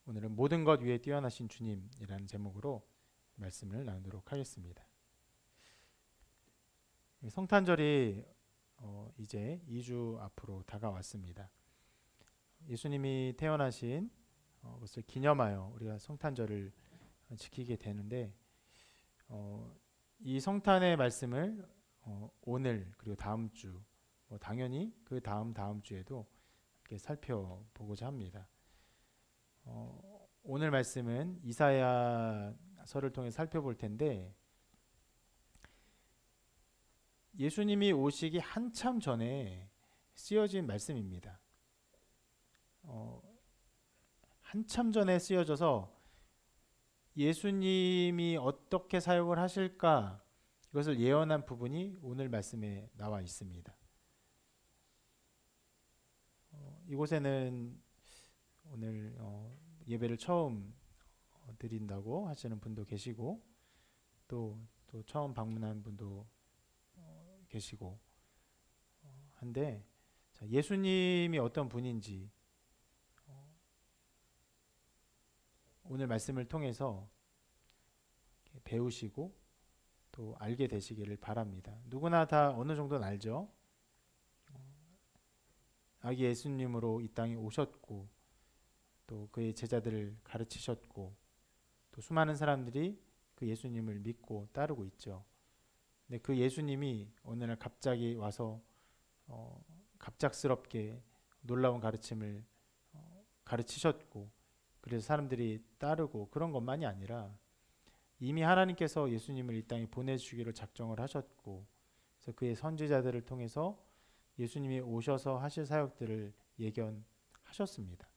오늘은 모든 것 위에 뛰어나신 주님이라는 제목으로 말씀을 나누도록 하겠습니다. 성탄절이 이제 2주 앞으로 다가왔습니다. 예수님이 태어나신 것을 기념하여 우리가 성탄절을 지키게 되는데 이 성탄의 말씀을 오늘 그리고 다음 주 당연히 그 다음 주에도 함께 살펴보고자 합니다. 오늘 말씀은 이사야서를 통해 살펴볼 텐데 예수님이 오시기 한참 전에 쓰여진 말씀입니다. 한참 전에 쓰여져서 예수님이 어떻게 사역을 하실까 이것을 예언한 부분이 오늘 말씀에 나와 있습니다. 이곳에는 오늘 예배를 처음 드린다고 하시는 분도 계시고 또 처음 방문한 분도 계시고 한데 예수님이 어떤 분인지 오늘 말씀을 통해서 배우시고 또 알게 되시기를 바랍니다. 누구나 다 어느 정도는 알죠. 아기 예수님으로 이 땅에 오셨고 또 그의 제자들을 가르치셨고 또 수많은 사람들이 그 예수님을 믿고 따르고 있죠. 근데 그 예수님이 어느 날 갑자기 와서 갑작스럽게 놀라운 가르침을 가르치셨고 그래서 사람들이 따르고 그런 것만이 아니라 이미 하나님께서 예수님을 이 땅에 보내주기로 작정을 하셨고 그래서 그의 선지자들을 통해서 예수님이 오셔서 하실 사역들을 예견하셨습니다.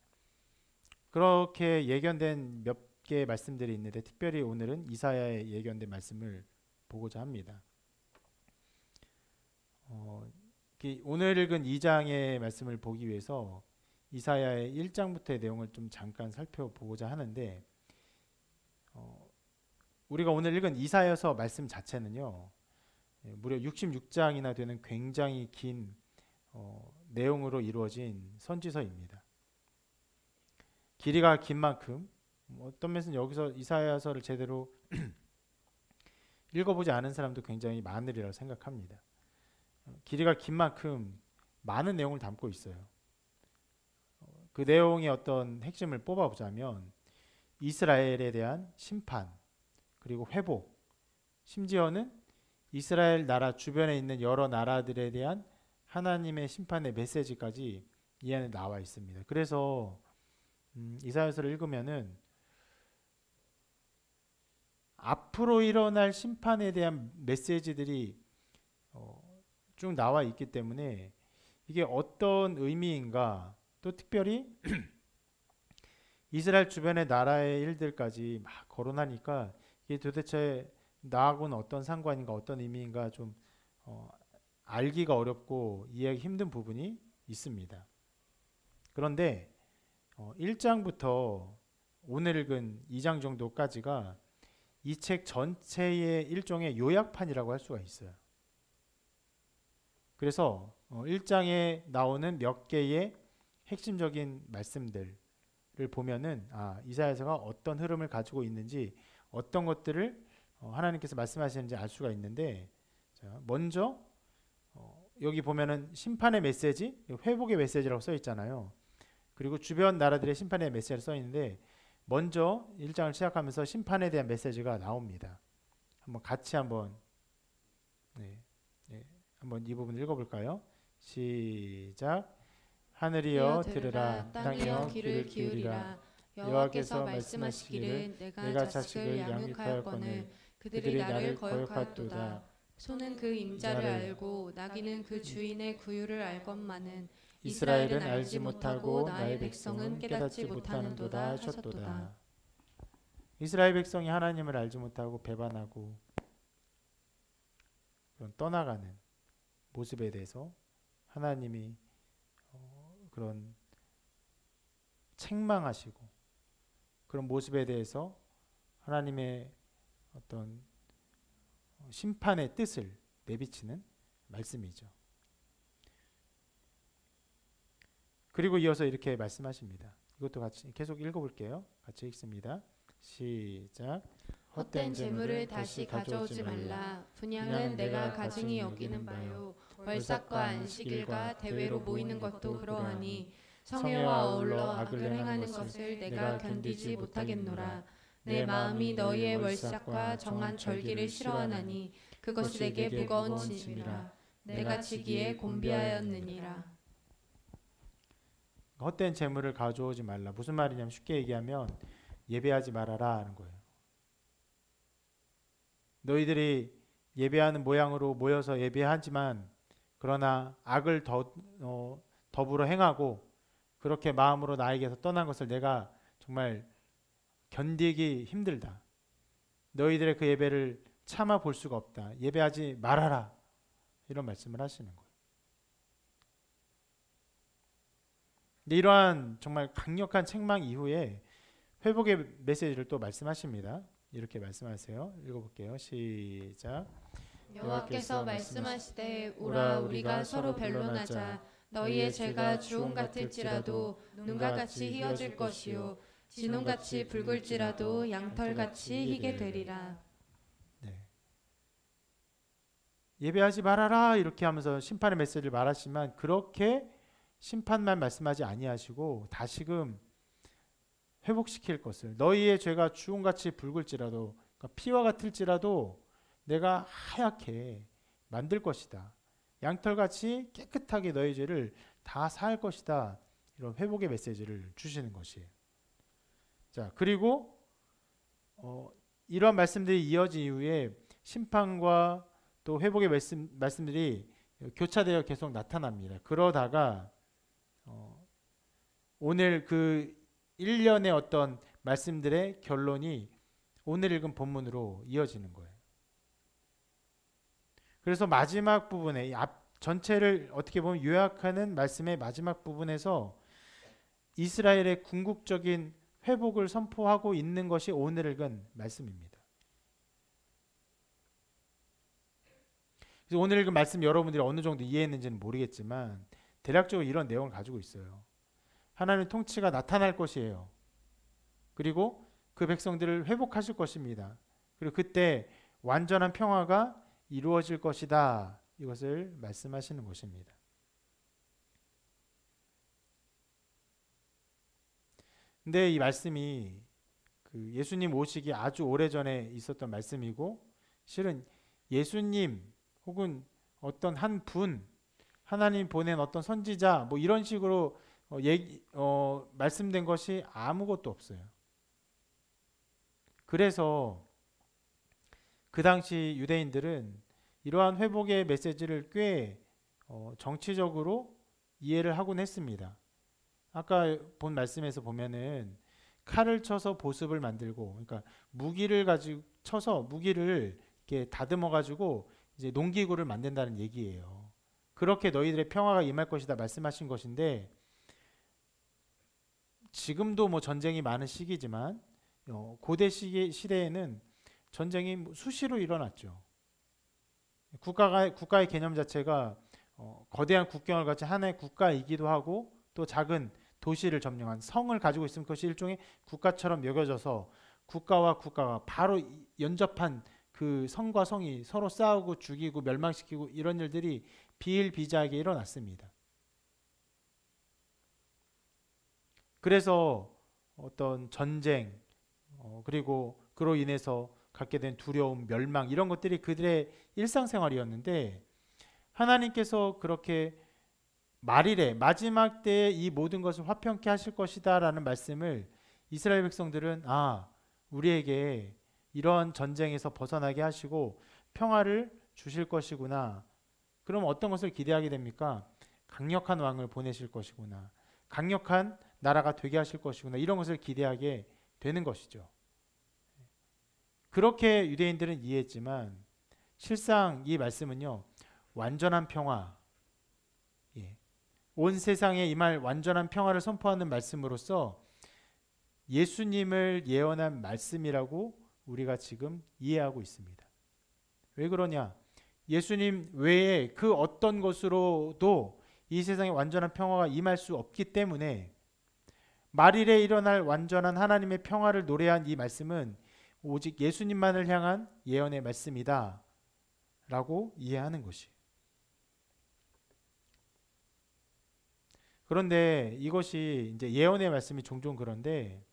그렇게 예견된 몇 개의 말씀들이 있는데 특별히 오늘은 이사야의 예견된 말씀을 보고자 합니다. 오늘 읽은 2장의 말씀을 보기 위해서 이사야의 1장부터의 내용을 좀 잠깐 살펴보고자 하는데 우리가 오늘 읽은 이사야서 말씀 자체는요 무려 66장이나 되는 굉장히 긴 내용으로 이루어진 선지서입니다. 길이가 긴 만큼 어떤 면에서는 여기서 이사야서를 제대로 읽어보지 않은 사람도 굉장히 많으리라고 생각합니다. 길이가 긴 만큼 많은 내용을 담고 있어요. 그 내용의 어떤 핵심을 뽑아보자면 이스라엘에 대한 심판 그리고 회복 심지어는 이스라엘 나라 주변에 있는 여러 나라들에 대한 하나님의 심판의 메시지까지 이 안에 나와 있습니다. 그래서 이사야서를 읽으면은 앞으로 일어날 심판에 대한 메시지들이 쭉 나와 있기 때문에 이게 어떤 의미인가 또 특별히 이스라엘 주변의 나라의 일들까지 막 거론하니까 이게 도대체 나하고는 어떤 상관인가 어떤 의미인가 좀 알기가 어렵고 이해하기 힘든 부분이 있습니다. 그런데 1장부터 오늘 읽은 2장 정도까지가 이 책 전체의 일종의 요약판이라고 할 수가 있어요. 그래서 1장에 나오는 몇 개의 핵심적인 말씀들을 보면은 이사야서가 어떤 흐름을 가지고 있는지 어떤 것들을 하나님께서 말씀하시는지 알 수가 있는데 먼저 여기 보면은 심판의 메시지, 회복의 메시지라고 써 있잖아요. 그리고 주변 나라들의 심판의 메시지를 써 있는데 먼저 1장을 시작하면서 심판에 대한 메시지가 나옵니다. 같이 한번 이 부분 읽어볼까요? 시작. 하늘이여 들으라, 땅이여 귀를 기울이라. 여호와께서 말씀하시기를 내가 자식을 양육하였거늘 그들이 나를 거역하도다. 소는 그 임자를 알고 나귀는 그 주인의 구유를 알건만은 이스라엘은 알지 못하고 나의 백성은 깨닫지 못하는도다 하셨도다. 이스라엘 백성이 하나님을 알지 못하고 배반하고 그런 떠나가는 모습에 대해서 하나님이 그런 책망하시고 그런 모습에 대해서 하나님의 어떤 심판의 뜻을 내비치는 말씀이죠. 그리고 이어서 이렇게 말씀하십니다. 이것도 같이 계속 읽어볼게요. 같이 읽습니다. 시작. 헛된 재물을 다시 가져오지 말라. 분향은 내가 가증히 여기는 바요. 월삭과 안식일과 대회로 모이는 것도 그러하니 성회와 어울러 악을 행하는 것을 내가 견디지 못하겠노라. 내 마음이 너희의 월삭과 정한 절기를 싫어하나니 그것이 내게 무거운 짐이라. 내가 지기에 곤비하였느니라. 헛된 재물을 가져오지 말라. 무슨 말이냐면 쉽게 얘기하면 예배하지 말아라 하는 거예요. 너희들이 예배하는 모양으로 모여서 예배하지만 그러나 악을 더불어 행하고 그렇게 마음으로 나에게서 떠난 것을 내가 정말 견디기 힘들다. 너희들의 그 예배를 참아 볼 수가 없다. 예배하지 말아라. 이런 말씀을 하시는 거예요. 근데 이러한 정말 강력한 책망 이후에 회복의 메시지를 또 말씀하십니다. 이렇게 말씀하세요. 읽어볼게요. 시작. 여호와께서 말씀하시되 오라 우리가 서로 변론하자. 너희의 죄가 주홍 같을지라도 눈과 같이 희어질 것이요 진홍같이 붉을지라도 양털같이 희게 되리라. 네. 예배하지 말아라 이렇게 하면서 심판의 메시지를 말하시지만 그렇게 심판만 말씀하지 아니하시고 다시금 회복시킬 것을 너희의 죄가 주홍같이 붉을지라도 그러니까 피와 같을지라도 내가 하얗게 만들 것이다. 양털같이 깨끗하게 너희 죄를 다 사할 것이다. 이런 회복의 메시지를 주시는 것이에요. 자, 그리고 이런 말씀들이 이어진 이후에 심판과 또 회복의 말씀들이 교차되어 계속 나타납니다. 그러다가 오늘 그 1년의 어떤 말씀들의 결론이 오늘 읽은 본문으로 이어지는 거예요. 그래서 마지막 부분에 앞 전체를 어떻게 보면 요약하는 말씀의 마지막 부분에서 이스라엘의 궁극적인 회복을 선포하고 있는 것이 오늘 읽은 말씀입니다. 그래서 오늘 읽은 말씀 여러분들이 어느 정도 이해했는지는 모르겠지만 대략적으로 이런 내용을 가지고 있어요. 하나님의 통치가 나타날 것이에요. 그리고 그 백성들을 회복하실 것입니다. 그리고 그때 완전한 평화가 이루어질 것이다. 이것을 말씀하시는 것입니다. 근데 이 말씀이 그 예수님 오시기 아주 오래전에 있었던 말씀이고 실은 예수님 혹은 어떤 한 분 하나님 보낸 어떤 선지자 뭐 이런 식으로 말씀된 것이 아무것도 없어요. 그래서 그 당시 유대인들은 이러한 회복의 메시지를 꽤 정치적으로 이해를 하곤 했습니다. 아까 본 말씀에서 보면은 칼을 쳐서 보습을 만들고, 그러니까 무기를 가지고 쳐서 무기를 이렇게 다듬어 가지고 이제 농기구를 만든다는 얘기예요. 그렇게 너희들의 평화가 임할 것이다 말씀하신 것인데 지금도 뭐 전쟁이 많은 시기지만 고대 시대에는 전쟁이 수시로 일어났죠. 국가의 개념 자체가 거대한 국경을 가진 하나의 국가이기도 하고 또 작은 도시를 점령한 성을 가지고 있으면 그것이 일종의 국가처럼 여겨져서 국가와 국가가 바로 연접한 그 성과 성이 서로 싸우고 죽이고 멸망시키고 이런 일들이 비일비재하게 일어났습니다. 그래서 어떤 전쟁 그리고 그로 인해서 갖게 된 두려움, 멸망 이런 것들이 그들의 일상생활이었는데 하나님께서 그렇게 말일에 마지막 때에 이 모든 것을 화평케 하실 것이다 라는 말씀을 이스라엘 백성들은 우리에게 이런 전쟁에서 벗어나게 하시고 평화를 주실 것이구나. 그럼 어떤 것을 기대하게 됩니까? 강력한 왕을 보내실 것이구나. 강력한 나라가 되게 하실 것이구나. 이런 것을 기대하게 되는 것이죠. 그렇게 유대인들은 이해했지만 실상 이 말씀은요. 완전한 평화, 온 세상에 임할 완전한 평화를 선포하는 말씀으로서 예수님을 예언한 말씀이라고 우리가 지금 이해하고 있습니다. 왜 그러냐? 예수님 외에 그 어떤 것으로도 이 세상에 완전한 평화가 임할 수 없기 때문에 말일에 일어날 완전한 하나님의 평화를 노래한 이 말씀은 오직 예수님만을 향한 예언의 말씀이다 라고 이해하는 것이. 그런데 이것이 이제 예언의 말씀이 종종 그런데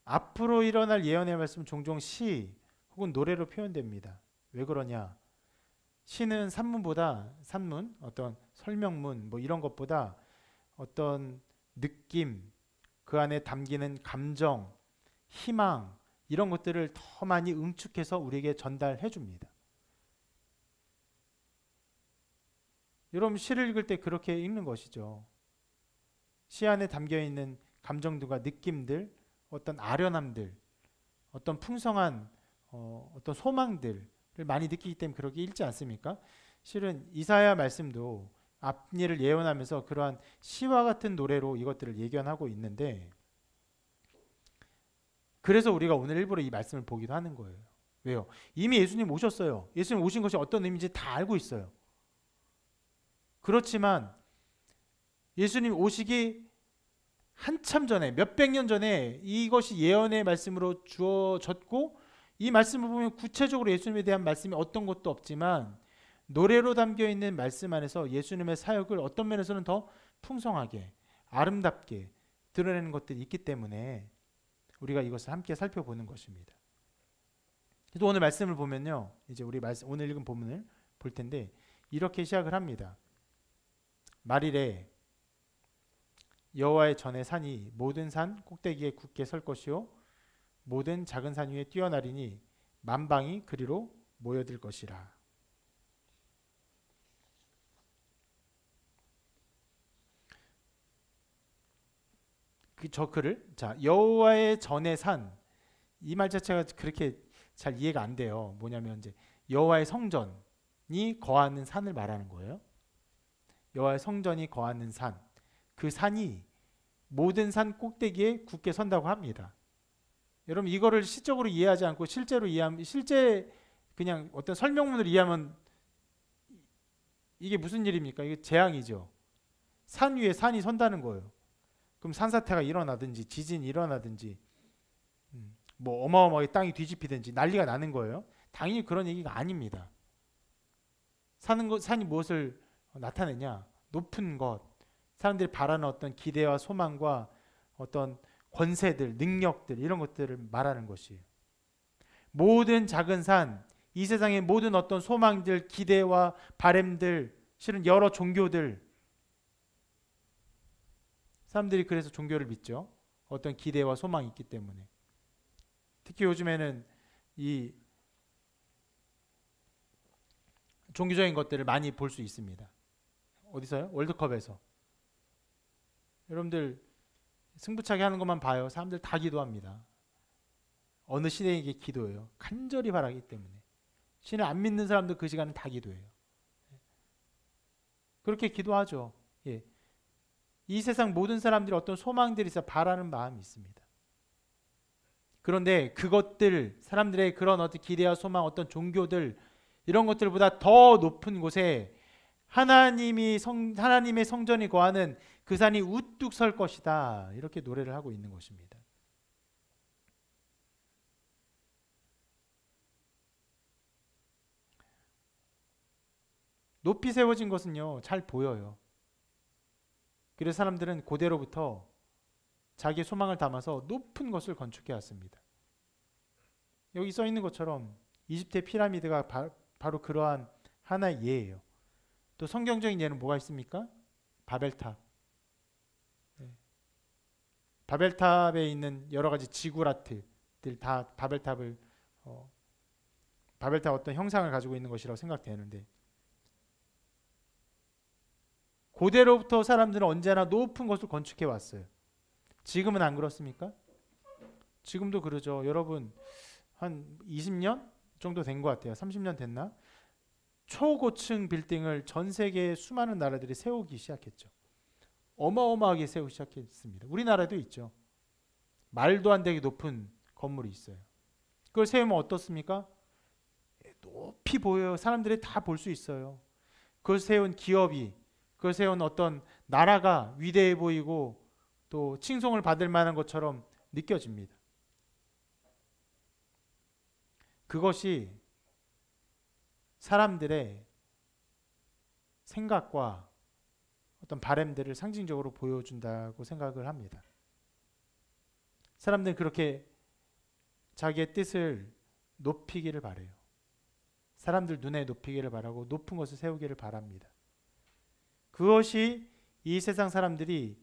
앞으로 일어날 예언의 말씀은 종종 시 혹은 노래로 표현됩니다. 왜 그러냐? 시는 산문, 어떤 설명문 뭐 이런 것보다 어떤 느낌, 그 안에 담기는 감정, 희망 이런 것들을 더 많이 응축해서 우리에게 전달해 줍니다. 여러분 시를 읽을 때 그렇게 읽는 것이죠. 시 안에 담겨 있는 감정들과 느낌들, 어떤 아련함들, 어떤 풍성한 어떤 소망들을 많이 느끼기 때문에 그렇게 읽지 않습니까? 실은 이사야 말씀도 앞일을 예언하면서 그러한 시와 같은 노래로 이것들을 예견하고 있는데, 그래서 우리가 오늘 일부러 이 말씀을 보기도 하는 거예요. 왜요? 이미 예수님 오셨어요. 예수님 오신 것이 어떤 의미인지 다 알고 있어요. 그렇지만 예수님 오시기 한참 전에, 몇백 년 전에 이것이 예언의 말씀으로 주어졌고, 이 말씀을 보면 구체적으로 예수님에 대한 말씀이 어떤 것도 없지만 노래로 담겨 있는 말씀 안에서 예수님의 사역을 어떤 면에서는 더 풍성하게, 아름답게 드러내는 것들이 있기 때문에 우리가 이것을 함께 살펴보는 것입니다. 그래서 오늘 말씀을 보면요, 이제 우리 오늘 읽은 본문을 볼 텐데 이렇게 시작을 합니다. 말일에 여호와의 전에 산이 모든 산 꼭대기에 굳게 설 것이요 모든 작은 산 위에 뛰어나리니 만방이 그리로 모여들 것이라. 자, 여호와의 전에 산, 이 말 자체가 그렇게 잘 이해가 안 돼요. 뭐냐면 이제 여호와의 성전이 거하는 산을 말하는 거예요. 여호와의 성전이 거하는 산, 그 산이 모든 산 꼭대기에 굳게 선다고 합니다. 여러분 이거를 시적으로 이해하지 않고 실제로 이해하면, 실제 그냥 어떤 설명문을 이해하면 이게 무슨 일입니까? 이게 재앙이죠. 산 위에 산이 선다는 거예요. 그럼 산사태가 일어나든지 지진이 일어나든지 뭐 어마어마하게 땅이 뒤집히든지 난리가 나는 거예요. 당연히 그런 얘기가 아닙니다. 산이 무엇을 나타내냐? 높은 것, 사람들이 바라는 어떤 기대와 소망과 어떤 권세들, 능력들, 이런 것들을 말하는 것이에요. 모든 작은 산, 이 세상의 모든 어떤 소망들, 기대와 바램들, 실은 여러 종교들, 사람들이 그래서 종교를 믿죠. 어떤 기대와 소망이 있기 때문에. 특히 요즘에는 이 종교적인 것들을 많이 볼 수 있습니다. 어디서요? 월드컵에서. 여러분들 승부차기 하는 것만 봐요. 사람들 다 기도합니다. 어느 신에게 기도해요. 간절히 바라기 때문에. 신을 안 믿는 사람도 그 시간은 다 기도해요. 그렇게 기도하죠. 예. 이 세상 모든 사람들이 어떤 소망들이 있어 바라는 마음이 있습니다. 그런데 그것들, 사람들의 그런 어떤 기대와 소망, 어떤 종교들, 이런 것들보다 더 높은 곳에 하나님의 성전이 거하는 그 산이 우뚝 설 것이다. 이렇게 노래를 하고 있는 것입니다. 높이 세워진 것은요, 잘 보여요. 그래서 사람들은 고대로부터 자기 소망을 담아서 높은 것을 건축해 왔습니다. 여기 써 있는 것처럼 이집트의 피라미드가 바로 그러한 하나의 예예요. 또 성경적인 예는 뭐가 있습니까? 바벨탑. 바벨탑에 있는 여러 가지 지구라트들 다 바벨탑 어떤 형상을 가지고 있는 것이라고 생각되는데, 고대로부터 사람들은 언제나 높은 것을 건축해 왔어요. 지금은 안 그렇습니까? 지금도 그러죠. 여러분 한 20년 정도 된 것 같아요. 30년 됐나? 초고층 빌딩을 전 세계 수많은 나라들이 세우기 시작했죠. 어마어마하게 세우기 시작했습니다. 우리나라도 있죠. 말도 안 되게 높은 건물이 있어요. 그걸 세우면 어떻습니까? 높이 보여요. 사람들이 다 볼 수 있어요. 그걸 세운 기업이, 그 세운 어떤 나라가 위대해 보이고 또 칭송을 받을 만한 것처럼 느껴집니다. 그것이 사람들의 생각과 어떤 바램들을 상징적으로 보여준다고 생각을 합니다. 사람들은 그렇게 자기의 뜻을 높이기를 바라요. 사람들 눈에 높이기를 바라고 높은 것을 세우기를 바랍니다. 그것이 이 세상 사람들이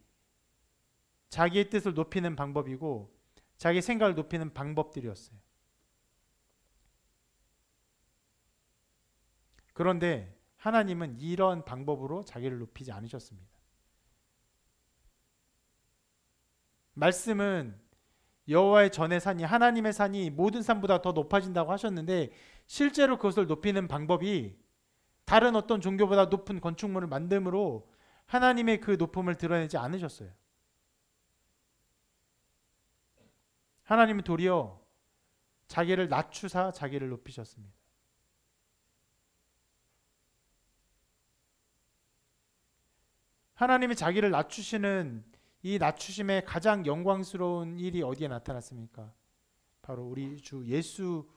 자기의 뜻을 높이는 방법이고 자기 생각을 높이는 방법들이었어요. 그런데 하나님은 이런 방법으로 자기를 높이지 않으셨습니다. 말씀은 여호와의 전의 산이 하나님의 산이 모든 산보다 더 높아진다고 하셨는데 실제로 그것을 높이는 방법이 다른 어떤 종교보다 높은 건축물을 만듦으로 하나님의 그 높음을 드러내지 않으셨어요. 하나님은 도리어 자기를 낮추사 자기를 높이셨습니다. 하나님이 자기를 낮추시는 이 낮추심의 가장 영광스러운 일이 어디에 나타났습니까? 바로 우리 주 예수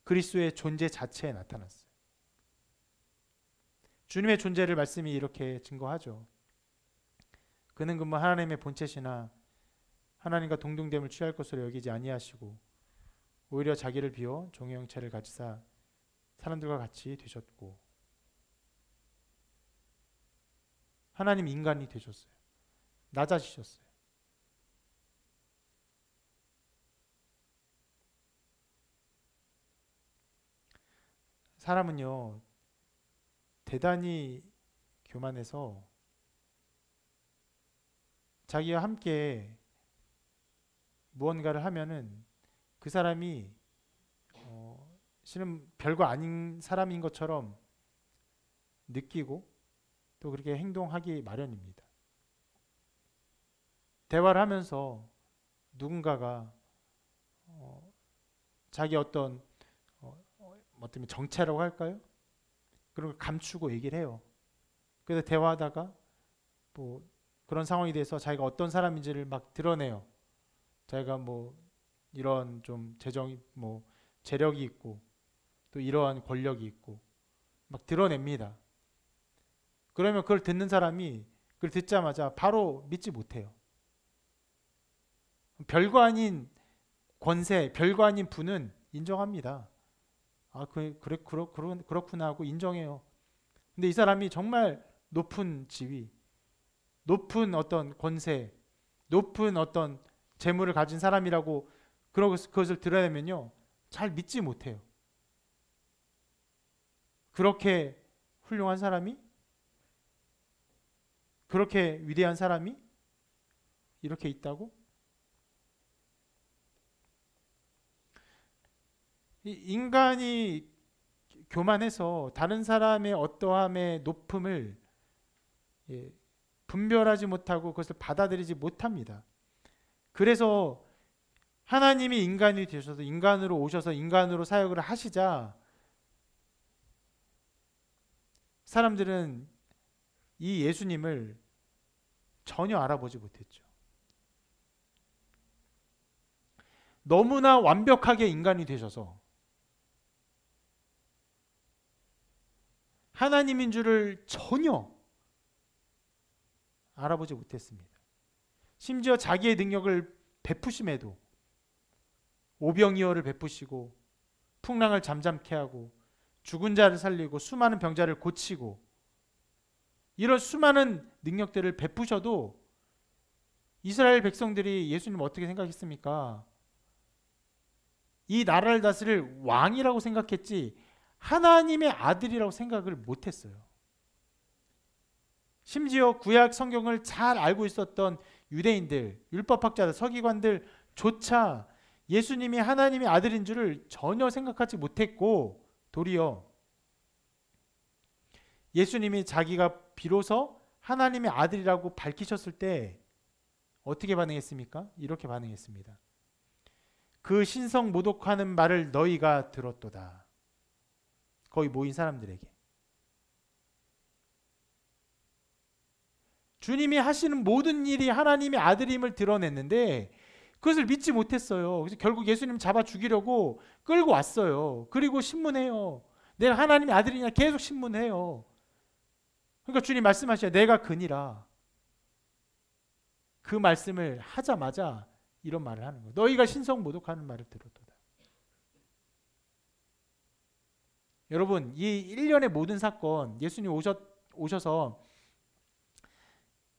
그리스도의 존재 자체에 나타났어요. 주님의 존재를 말씀이 이렇게 증거하죠. 그는 그뭐 하나님의 본체시나 하나님과 동등됨을 취할 것으로 여기지 아니하시고 오히려 자기를 비워 종의 형체를 가지사 사람들과 같이 되셨고 하나님 인간이 되셨어요. 낮아지셨어요. 사람은요 대단히 교만해서 자기와 함께 무언가를 하면은 그 사람이 실은 별거 아닌 사람인 것처럼 느끼고 또 그렇게 행동하기 마련입니다. 대화를 하면서 누군가가 자기 어떤 어떤 정체라고 할까요? 그런 걸 감추고 얘기를 해요. 그래서 대화하다가 뭐 그런 상황이 돼서 자기가 어떤 사람인지를 막 드러내요. 자기가 뭐 이런 좀 재력이 있고 또 이러한 권력이 있고 막 드러냅니다. 그러면 그걸 듣는 사람이 그걸 듣자마자 바로 믿지 못해요. 별거 아닌 권세, 별거 아닌 부는 인정합니다. 아, 그렇구나 하고 인정해요. 근데 이 사람이 정말 높은 지위, 높은 어떤 권세, 높은 어떤 재물을 가진 사람이라고 그것을 드러내면요, 잘 믿지 못해요. 그렇게 훌륭한 사람이, 그렇게 위대한 사람이 이렇게 있다고? 인간이 교만해서 다른 사람의 어떠함의 높음을 분별하지 못하고 그것을 받아들이지 못합니다. 그래서 하나님이 인간이 되셔서 인간으로 오셔서 인간으로 사역을 하시자 사람들은 이 예수님을 전혀 알아보지 못했죠. 너무나 완벽하게 인간이 되셔서 하나님인 줄을 전혀 알아보지 못했습니다. 심지어 자기의 능력을 베푸심에도 오병이어를 베푸시고 풍랑을 잠잠케 하고 죽은 자를 살리고 수많은 병자를 고치고 이런 수많은 능력들을 베푸셔도 이스라엘 백성들이 예수님 어떻게 생각했습니까? 이 나라를 다스릴 왕이라고 생각했지 하나님의 아들이라고 생각을 못했어요. 심지어 구약 성경을 잘 알고 있었던 유대인들, 율법학자들, 서기관들조차 예수님이 하나님의 아들인 줄을 전혀 생각하지 못했고 도리어 예수님이 자기가 비로소 하나님의 아들이라고 밝히셨을 때 어떻게 반응했습니까? 이렇게 반응했습니다. 그 신성 모독하는 말을 너희가 들었도다. 거기 모인 사람들에게. 주님이 하시는 모든 일이 하나님의 아들임을 드러냈는데 그것을 믿지 못했어요. 그래서 결국 예수님 잡아 죽이려고 끌고 왔어요. 그리고 신문해요. 내가 하나님의 아들이냐 계속 신문해요. 그러니까 주님 말씀하셔요. 내가 그니라. 그 말씀을 하자마자 이런 말을 하는 거예요. 너희가 신성 모독하는 말을 들었도다. 여러분, 이 일련의 모든 사건, 예수님 오셔서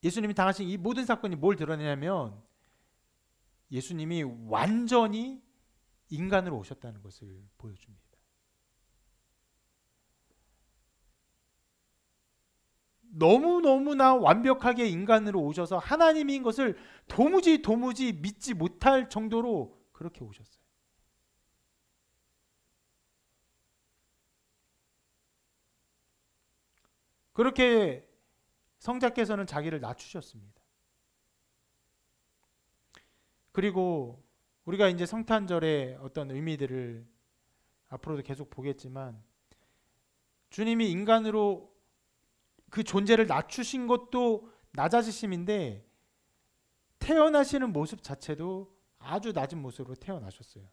예수님이 당하신 이 모든 사건이 뭘 드러내냐면 예수님이 완전히 인간으로 오셨다는 것을 보여줍니다. 너무나 완벽하게 인간으로 오셔서 하나님인 것을 도무지 믿지 못할 정도로 그렇게 오셨어요. 그렇게 성자께서는 자기를 낮추셨습니다. 그리고 우리가 이제 성탄절의 어떤 의미들을 앞으로도 계속 보겠지만 주님이 인간으로 그 존재를 낮추신 것도 낮아지심인데 태어나시는 모습 자체도 아주 낮은 모습으로 태어나셨어요.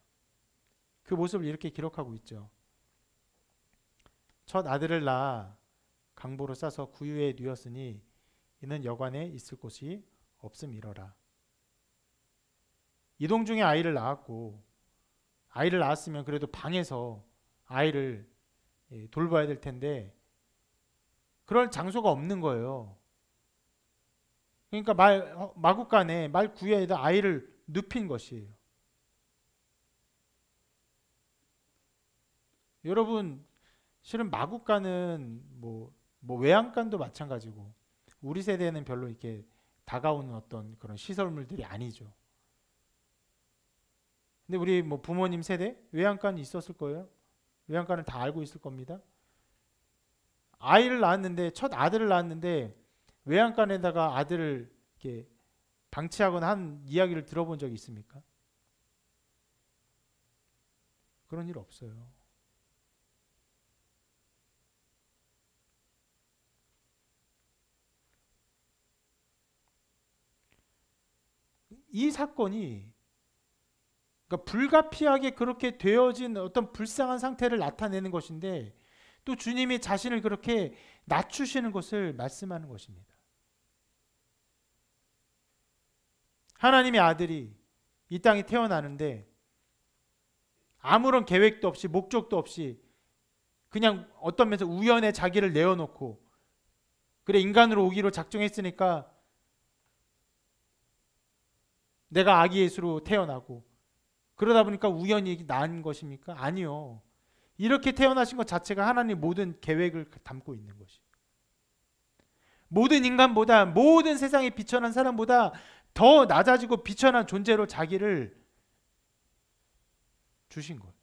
그 모습을 이렇게 기록하고 있죠. 첫 아들을 낳아 강보로 싸서 구유에 누웠으니 이는 여관에 있을 곳이 없음이러라. 이동 중에 아이를 낳았고 아이를 낳았으면 그래도 방에서 아이를 돌봐야 될 텐데 그럴 장소가 없는 거예요. 그러니까 마구간에 말 구유에다 아이를 눕힌 것이에요. 여러분 실은 마구간은 뭐 외양간도 마찬가지고 우리 세대는 별로 이렇게 다가오는 어떤 그런 시설물들이 아니죠. 근데 우리 뭐 부모님 세대 외양간이 있었을 거예요. 외양간을 다 알고 있을 겁니다. 아이를 낳았는데 첫 아들을 낳았는데 외양간에다가 아들을 이렇게 방치하거나 한 이야기를 들어본 적이 있습니까? 그런 일 없어요. 이 사건이 그러니까 불가피하게 그렇게 되어진 어떤 불쌍한 상태를 나타내는 것인데 또 주님이 자신을 그렇게 낮추시는 것을 말씀하는 것입니다. 하나님의 아들이 이 땅에 태어나는데 아무런 계획도 없이 목적도 없이 그냥 어떤 면에서 우연에 자기를 내어놓고 그래 인간으로 오기로 작정했으니까 내가 아기 예수로 태어나고 그러다 보니까 우연히 난 것입니까? 아니요. 이렇게 태어나신 것 자체가 하나님의 모든 계획을 담고 있는 것이. 모든 인간보다 모든 세상에 비천한 사람보다 더 낮아지고 비천한 존재로 자기를 주신 거예요.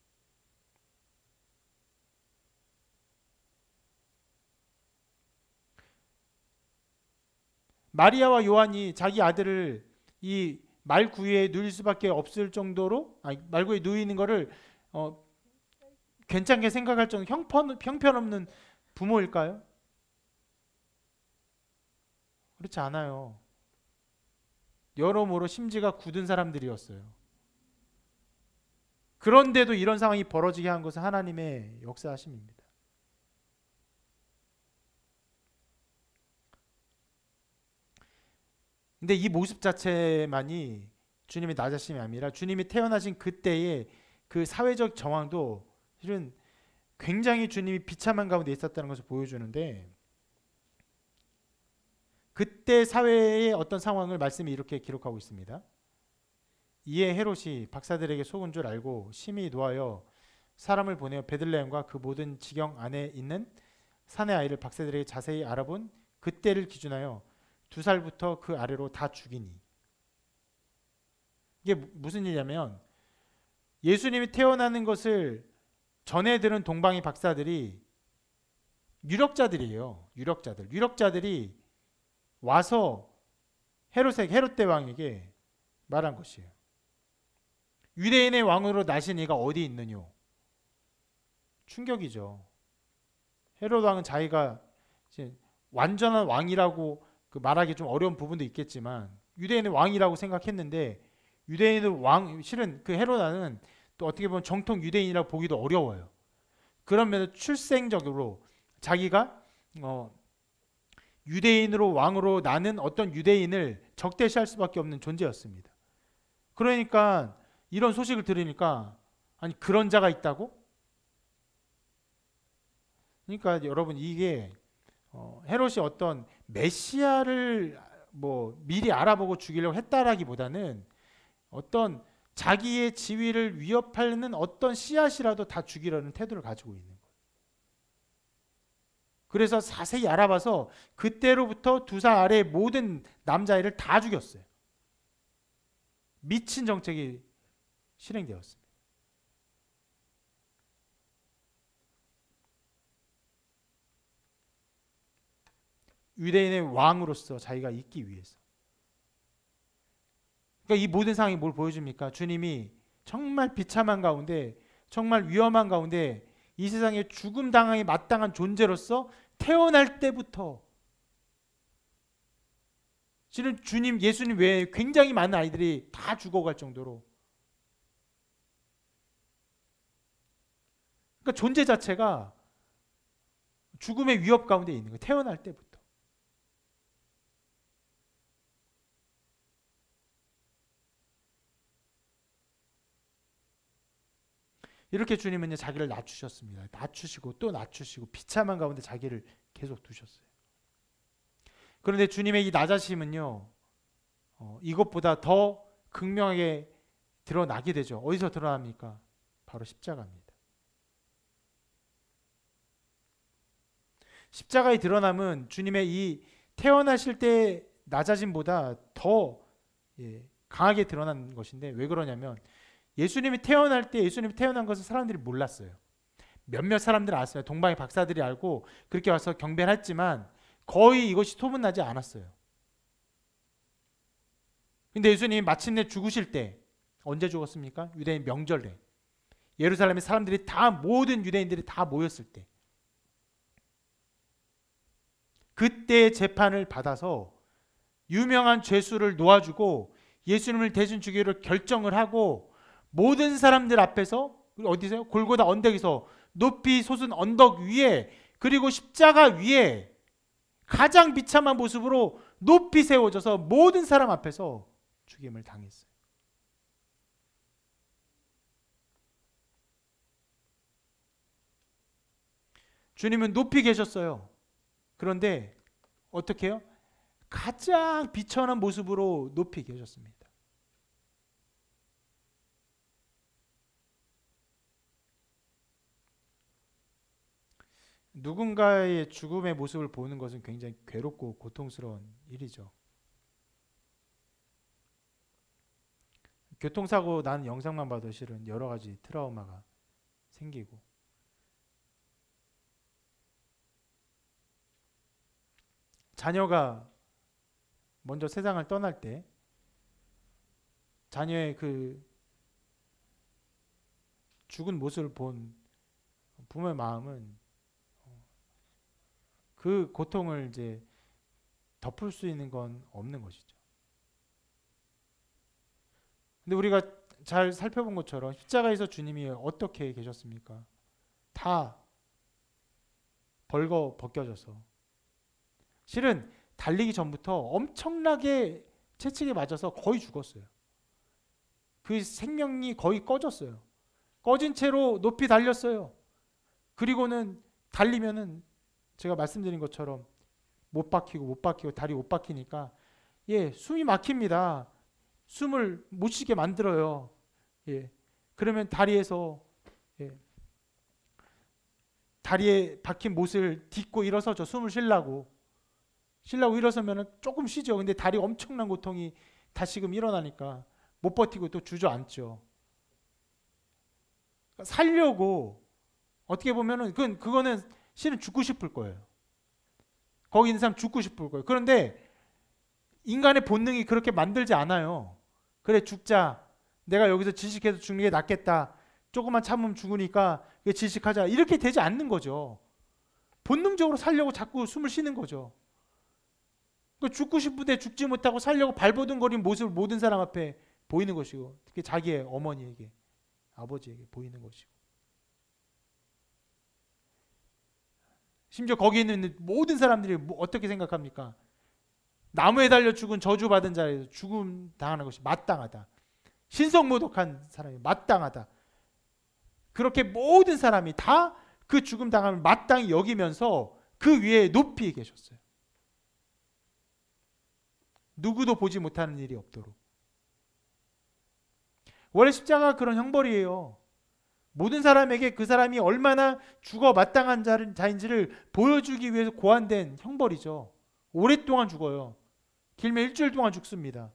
마리아와 요한이 자기 아들을 이 말구유에 누일 수밖에 없을 정도로 말구유에 누이는 거를 괜찮게 생각할 정도 형편없는 부모일까요? 그렇지 않아요. 여러모로 심지가 굳은 사람들이었어요. 그런데도 이런 상황이 벌어지게 한 것은 하나님의 역사하심입니다. 근데 이 모습 자체만이 주님의 낮으심이 아니라 주님이 태어나신 그때의 그 사회적 정황도 실은 굉장히 주님이 비참한 가운데 있었다는 것을 보여주는데 그때 사회의 어떤 상황을 말씀이 이렇게 기록하고 있습니다. 이에 헤롯이 박사들에게 속은 줄 알고 심히 노하여 사람을 보내어 베들레헴과 그 모든 지경 안에 있는 산의 아이를 박사들에게 자세히 알아본 그때를 기준하여 2살부터 그 아래로 다 죽이니. 이게 무슨 일이냐면 예수님이 태어나는 것을 전해 들은 동방의 박사들이 유력자들이에요. 유력자들이 와서 헤롯 대왕에게 말한 것이에요. 유대인의 왕으로 나신 이가 어디 있느뇨? 충격이죠. 헤롯 왕은 자기가 이제 완전한 왕이라고 그 말하기 좀 어려운 부분도 있겠지만 유대인의 왕이라고 생각했는데 유대인의 왕 실은 그 헤로다는 또 어떻게 보면 정통 유대인이라고 보기도 어려워요. 그런 면에서 출생적으로 자기가 유대인으로 왕으로 나는 어떤 유대인을 적대시할 수밖에 없는 존재였습니다. 그러니까 이런 소식을 들으니까 아니 그런 자가 있다고? 그러니까 여러분 이게 헤롯이 어떤 메시아를 뭐 미리 알아보고 죽이려고 했다라기보다는 어떤 자기의 지위를 위협하는 어떤 씨앗이라도 다 죽이려는 태도를 가지고 있는 거예요. 그래서 자세히 알아봐서 그때로부터 두 살 아래의 모든 남자아이를 다 죽였어요. 미친 정책이 실행되었습니다. 유대인의 왕으로서 자기가 있기 위해서. 그러니까 이 모든 상황이 뭘 보여줍니까? 주님이 정말 비참한 가운데, 정말 위험한 가운데 이 세상에 죽음 당하기 마땅한 존재로서 태어날 때부터 실은 주님, 예수님 외에 굉장히 많은 아이들이 다 죽어갈 정도로 그러니까 존재 자체가 죽음의 위협 가운데 있는 거예요. 태어날 때부터. 이렇게 주님은 자기를 낮추셨습니다. 낮추시고 또 낮추시고 비참한 가운데 자기를 계속 두셨어요. 그런데 주님의 이 낮아심은요, 이것보다 더 극명하게 드러나게 되죠. 어디서 드러납니까? 바로 십자가입니다. 십자가의 드러남은 주님의 이 태어나실 때 낮아짐보다 더 강하게 드러난 것인데 왜 그러냐면 예수님이 태어날 때 예수님이 태어난 것을 사람들이 몰랐어요. 몇몇 사람들은 알았어요. 동방의 박사들이 알고 그렇게 와서 경배를 했지만 거의 이것이 소문나지 않았어요. 근데 예수님이 마침내 죽으실 때 언제 죽었습니까? 유대인 명절에 예루살렘의 사람들이 다 모든 유대인들이 다 모였을 때 그때 재판을 받아서 유명한 죄수를 놓아주고 예수님을 대신 죽이기로 결정을 하고 모든 사람들 앞에서 어디서요? 골고다 언덕에서 높이 솟은 언덕 위에 그리고 십자가 위에 가장 비참한 모습으로 높이 세워져서 모든 사람 앞에서 죽임을 당했어요. 주님은 높이 계셨어요. 그런데 어떻게 해요? 가장 비천한 모습으로 높이 계셨습니다. 누군가의 죽음의 모습을 보는 것은 굉장히 괴롭고 고통스러운 일이죠. 교통사고 난 영상만 봐도 실은 여러 가지 트라우마가 생기고 자녀가 먼저 세상을 떠날 때 자녀의 그 죽은 모습을 본 부모의 마음은 그 고통을 이제 덮을 수 있는 건 없는 것이죠. 근데 우리가 잘 살펴본 것처럼 십자가에서 주님이 어떻게 계셨습니까? 다 벗겨져서 실은 달리기 전부터 엄청나게 채찍에 맞아서 거의 죽었어요. 그 생명이 거의 꺼졌어요. 꺼진 채로 높이 달렸어요. 그리고는 달리면은 제가 말씀드린 것처럼 못 박히고 다리 못 박히니까 숨이 막힙니다. 숨을 못 쉬게 만들어요. 그러면 다리에서 다리에 박힌 못을 딛고 일어서죠. 숨을 쉬려고 일어서면 조금 쉬죠. 근데 다리 엄청난 고통이 다시금 일어나니까 못 버티고 또 주저앉죠. 살려고 어떻게 보면은 그거는 실은 죽고 싶을 거예요. 거기 있는 사람 죽고 싶을 거예요. 그런데 인간의 본능이 그렇게 만들지 않아요. 그래 죽자. 내가 여기서 질식해서 죽는 게 낫겠다. 조금만 참으면 죽으니까 질식하자. 이렇게 되지 않는 거죠. 본능적으로 살려고 자꾸 숨을 쉬는 거죠. 그 죽고 싶은데 죽지 못하고 살려고 발버둥거리는 모습을 모든 사람 앞에 보이는 것이고, 특히 자기의 어머니에게, 아버지에게 보이는 것이고, 심지어 거기 있는 모든 사람들이 어떻게 생각합니까? 나무에 달려 죽은 저주받은 자에서 죽음 당하는 것이 마땅하다. 신성모독한 사람이 마땅하다. 그렇게 모든 사람이 다 그 죽음 당함을 마땅히 여기면서 그 위에 높이 계셨어요. 누구도 보지 못하는 일이 없도록. 원래 십자가가 그런 형벌이에요. 모든 사람에게 그 사람이 얼마나 죽어 마땅한 자인지를 보여주기 위해서 고안된 형벌이죠. 오랫동안 죽어요. 길면 일주일 동안 죽습니다.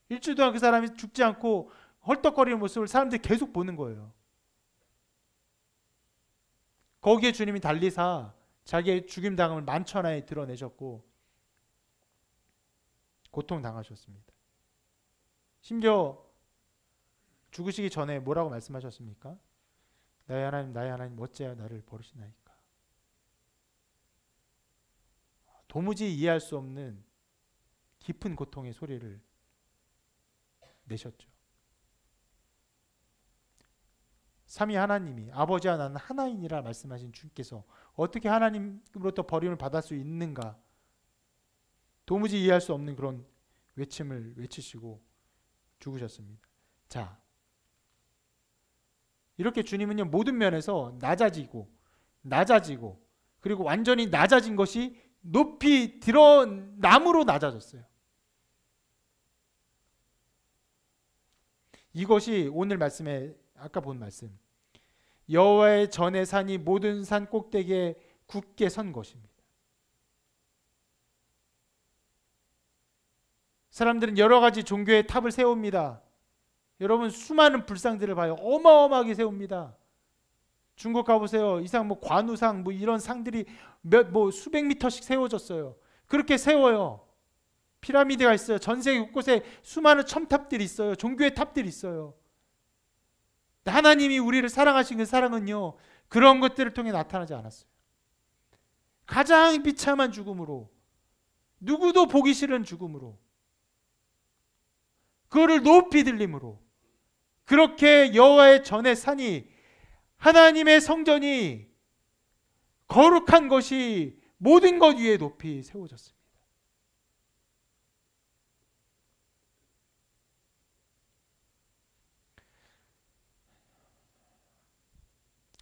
일주일 동안 그 사람이 죽지 않고 헐떡거리는 모습을 사람들이 계속 보는 거예요. 거기에 주님이 달리사 자기의 죽임 당함을 만천하에 드러내셨고 고통당하셨습니다. 심지어 죽으시기 전에 뭐라고 말씀하셨습니까? 나의 하나님 어찌하여 나를 버리시나이까. 도무지 이해할 수 없는 깊은 고통의 소리를 내셨죠. 삼위 하나님이 아버지와 나는 하나이니라 말씀하신 주께서 어떻게 하나님으로부터 버림을 받을 수 있는가, 도무지 이해할 수 없는 그런 외침을 외치시고 죽으셨습니다. 자, 이렇게 주님은요 모든 면에서 낮아지고 그리고 완전히 낮아진 것이 높이 드러남으로 낮아졌어요. 이것이 오늘 말씀에 아까 본 말씀, 여호와의 전의 산이 모든 산 꼭대기에 굳게 선 것입니다. 사람들은 여러 가지 종교의 탑을 세웁니다. 여러분 수많은 불상들을 봐요. 어마어마하게 세웁니다. 중국 가보세요. 이상 관우상 이런 상들이 수백 미터씩 세워졌어요. 그렇게 세워요. 피라미드가 있어요. 전 세계 곳곳에 수많은 첨탑들이 있어요. 종교의 탑들이 있어요. 하나님이 우리를 사랑하신 그 사랑은요 그런 것들을 통해 나타나지 않았어요. 가장 비참한 죽음으로, 누구도 보기 싫은 죽음으로, 그거를 높이 들림으로, 그렇게 여호와의 전의 산이, 하나님의 성전이, 거룩한 것이 모든 것 위에 높이 세워졌습니다.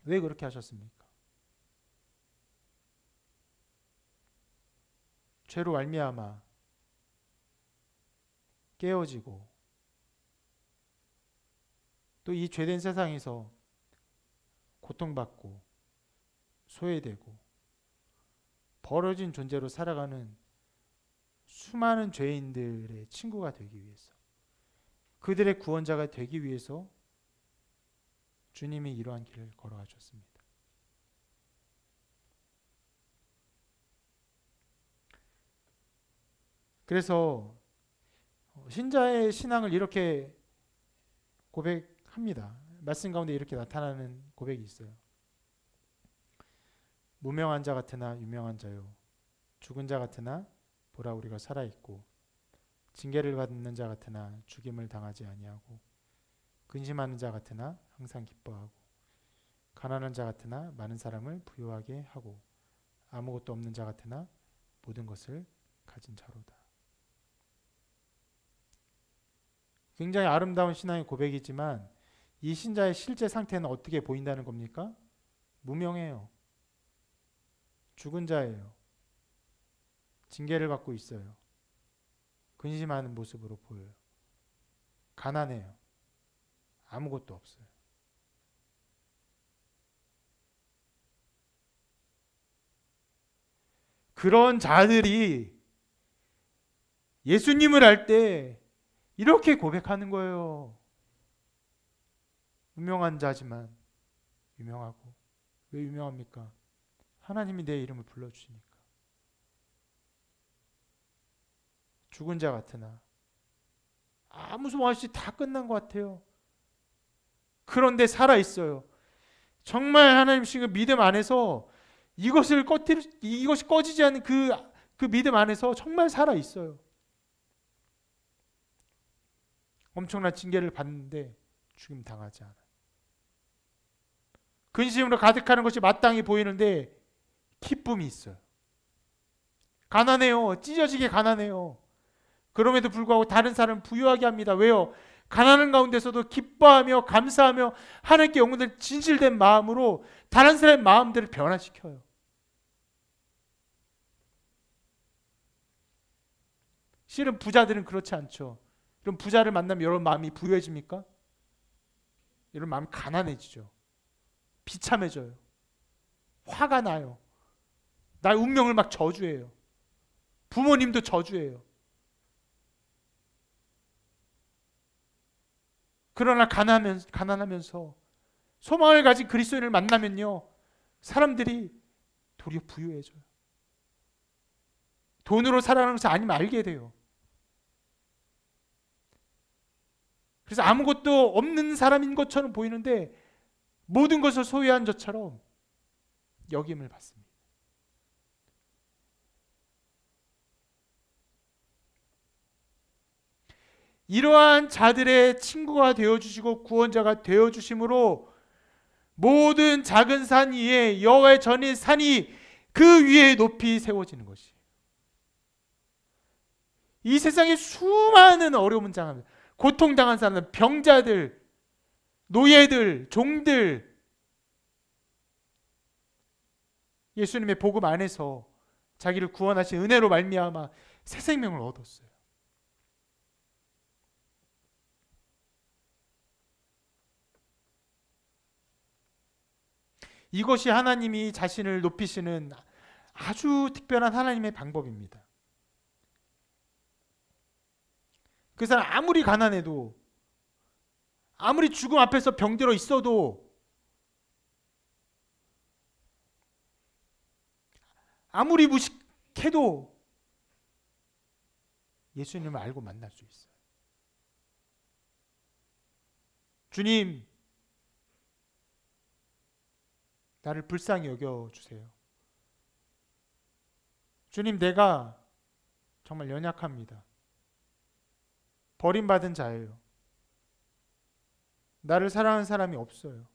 왜 그렇게 하셨습니까? 죄로 말미암아 깨어지고 또 이 죄된 세상에서 고통받고 소외되고 버려진 존재로 살아가는 수많은 죄인들의 친구가 되기 위해서, 그들의 구원자가 되기 위해서 주님이 이러한 길을 걸어가셨습니다. 그래서 신자의 신앙을 이렇게 고백합니다. 말씀 가운데 이렇게 나타나는 고백이 있어요. 무명한 자 같으나 유명한 자요, 죽은 자 같으나 보라 우리가 살아있고, 징계를 받는 자 같으나 죽임을 당하지 아니하고, 근심하는 자 같으나 항상 기뻐하고, 가난한 자 같으나 많은 사람을 부유하게 하고, 아무것도 없는 자 같으나 모든 것을 가진 자로다. 굉장히 아름다운 신앙의 고백이지만 이 신자의 실제 상태는 어떻게 보인다는 겁니까? 무명해요. 죽은 자예요. 징계를 받고 있어요. 근심하는 모습으로 보여요. 가난해요. 아무것도 없어요. 그런 자들이 예수님을 알 때 이렇게 고백하는 거예요. 유명한 자지만 유명하고. 왜 유명합니까? 하나님이 내 이름을 불러주시니까. 죽은 자 같으나 아무 소망 없이 다 끝난 것 같아요. 그런데 살아있어요. 정말 하나님 신 믿음 안에서 이것이 꺼지지 않는 그 믿음 안에서 정말 살아 있어요. 엄청난 징계를 받는데 죽임 당하지 않아요. 근심으로 가득하는 것이 마땅히 보이는데 기쁨이 있어요. 가난해요. 찢어지게 가난해요. 그럼에도 불구하고 다른 사람을 부유하게 합니다. 왜요? 가난한 가운데서도 기뻐하며 감사하며 하나님께 영혼들 진실된 마음으로 다른 사람의 마음들을 변화시켜요. 실은 부자들은 그렇지 않죠. 그럼 부자를 만나면 여러분 마음이 부유해집니까? 여러분 마음이 가난해지죠. 비참해져요. 화가 나요. 나의 운명을 막 저주해요. 부모님도 저주해요. 그러나 가난하면서 소망을 가진 그리스도인을 만나면요, 사람들이 도리어 부유해져요. 돈으로 살아가는 것이 아니면 알게 돼요. 그래서 아무것도 없는 사람인 것처럼 보이는데 모든 것을 소유한 것처럼 여김을 받습니다. 이러한 자들의 친구가 되어주시고 구원자가 되어주심으로 모든 작은 산 위에 여호와의 전인 산이 그 위에 높이 세워지는 것이에요. 이 세상에 수많은 어려움을 당하는, 고통당한 사람들, 병자들, 노예들, 종들, 예수님의 복음 안에서 자기를 구원하신 은혜로 말미암아 새 생명을 얻었어요. 이것이 하나님이 자신을 높이시는 아주 특별한 하나님의 방법입니다. 그 사람 아무리 가난해도, 아무리 죽음 앞에서 병들어 있어도, 아무리 무식해도 예수님을 알고 만날 수 있어요. 주님, 나를 불쌍히 여겨주세요. 주님, 내가 정말 연약합니다. 버림받은 자예요. 나를 사랑하는 사람이 없어요.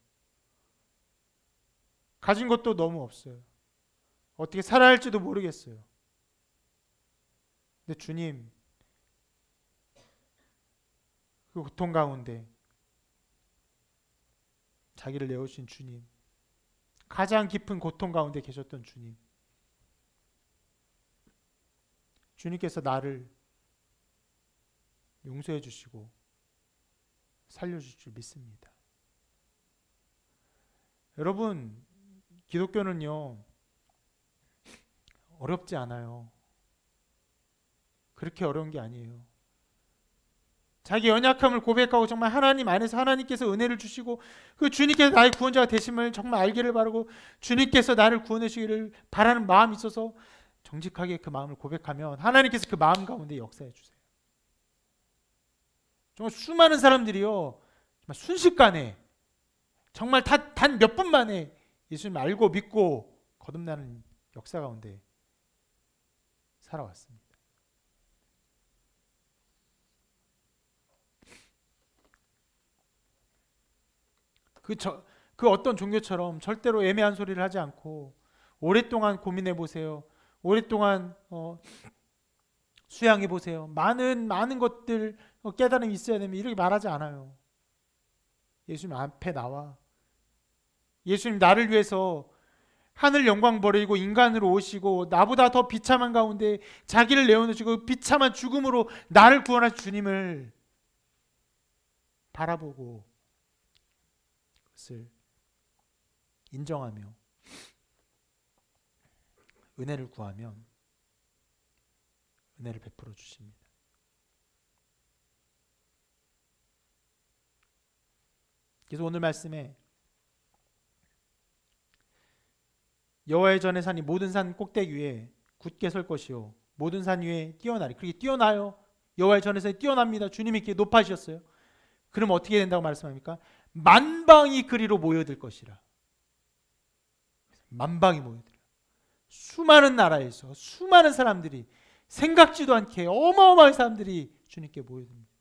가진 것도 너무 없어요. 어떻게 살아야 할지도 모르겠어요. 근데 주님, 그 고통 가운데 자기를 내어주신 주님, 가장 깊은 고통 가운데 계셨던 주님, 주님께서 나를 용서해 주시고 살려주실 줄 믿습니다. 여러분, 기독교는요, 어렵지 않아요. 그렇게 어려운 게 아니에요. 자기 연약함을 고백하고 정말 하나님 안에서 하나님께서 은혜를 주시고 그 주님께서 나의 구원자가 되심을 정말 알기를 바라고 주님께서 나를 구원해 주시기를 바라는 마음이 있어서 정직하게 그 마음을 고백하면 하나님께서 그 마음 가운데 역사해 주세요. 정말 수많은 사람들이요, 정말 순식간에 정말 단 몇 분 만에 예수님을 알고 믿고 거듭나는 역사 가운데 살아왔습니다. 그 어떤 종교처럼 절대로 애매한 소리를 하지 않고 오랫동안 고민해 보세요. 오랫동안 수양해 보세요. 많은 것들 깨달음이 있어야 됩니다. 이렇게 말하지 않아요. 예수님 앞에 나와. 예수님 나를 위해서 하늘 영광 버리고 인간으로 오시고 나보다 더 비참한 가운데 자기를 내어놓으시고 비참한 죽음으로 나를 구원하신 주님을 바라보고 그것을 인정하며 은혜를 구하면 은혜를 베풀어 주십니다. 그래서 오늘 말씀에 여호와의 전의 산이 모든 산 꼭대기 위에 굳게 설 것이요 모든 산 위에 뛰어나리. 그렇게 뛰어나요. 여호와의 전에서 뛰어납니다. 주님이 이렇게 높아지셨어요. 그럼 어떻게 된다고 말씀합니까? 만방이 그리로 모여들 것이라. 만방이 모여들어요. 수많은 나라에서 수많은 사람들이 생각지도 않게 어마어마한 사람들이 주님께 모여듭니다.